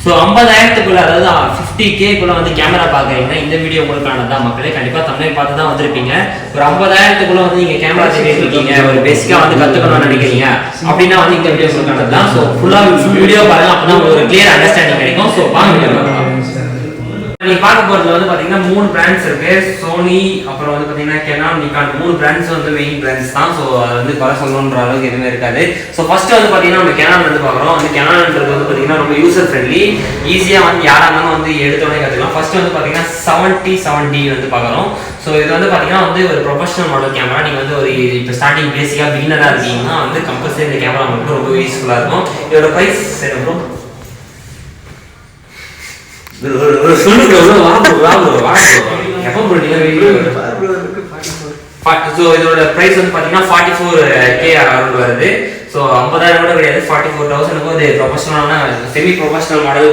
So 50,000க்குள்ள அதாவது 50K வந்து camera பார்க்குறீங்கன்னா இந்த வீடியோ உங்களுக்கானதான் மக்களே. கண்டிப்பாக தமிழை பார்த்து தான் வந்திருப்பீங்க. ஒரு 50,000க்குள்ள வந்து நீங்கள் கேமரா தேடிட்டு இருக்கீங்க, ஒரு பேசிக்காக வந்து கற்றுக்கணும்னு நினைக்கிறீங்க அப்படின்னா வந்து இந்த வீடியோ உங்களுக்கானது தான். ஸோ ஃபுல்லாக வீடியோ பாருங்க, அப்போ தான் ஒரு கிளியர் அண்டர்ஸ்டாண்டிங் கிடைக்கும். ஸோ வாங்க நீங்க பார்க்க போறது வந்து பாத்தீங்கன்னா 3 பிராண்ட்ஸ் இருக்கு. சோனி, அப்புறம் வந்து பாத்தீங்கன்னா கெனான், நிக்கான், 3 பிராண்ட்ஸ் வந்து மெயின் பிராண்ட்ஸ் தான். ஸோ அது வந்து குறை சொல்லணுன்ற அளவுக்கு எதுவுமே இருக்காது. ஸோ ஃபர்ஸ்ட் வந்து பாத்தீங்கன்னா நம்ம கெனான் வந்து பாக்குறோம். அந்த கெனான்ன்றது வந்து பாத்தீங்கன்னா ரொம்ப யூசர் ஃப்ரெண்ட்லி, ஈஸியா வந்து யாரா இருந்தாலும் வந்து எடுத்தோடனே கத்துக்கலாம். ஃபர்ஸ்ட் வந்து பாத்தீங்கன்னா 7070D வந்து பாக்குறோம். ஸோ இது வந்து பாத்தீங்கன்னா வந்து ஒரு ப்ரொஃபஷனல் மாடல் கேமரா. நீங்க வந்து ஒரு இப்போ ஸ்டார்டிங் பேசிக்கா பிகினரா இருக்கீங்கன்னா வந்து கம்பல்சரி இந்த கேமரா உங்களுக்கு ரொம்ப யூஸ்ஃபுல்லா இருக்கும். இதோட பிரைஸ் என்ன இதோட பிரைஸ் வந்து பாத்தீங்கன்னா 44K அரௌண்ட் வருது. ஸோ 50,000 கூட கிடையாது, 44,000 இது ப்ரொஃபஷனலான செமி ப்ரொஃபஷனல் மாடல்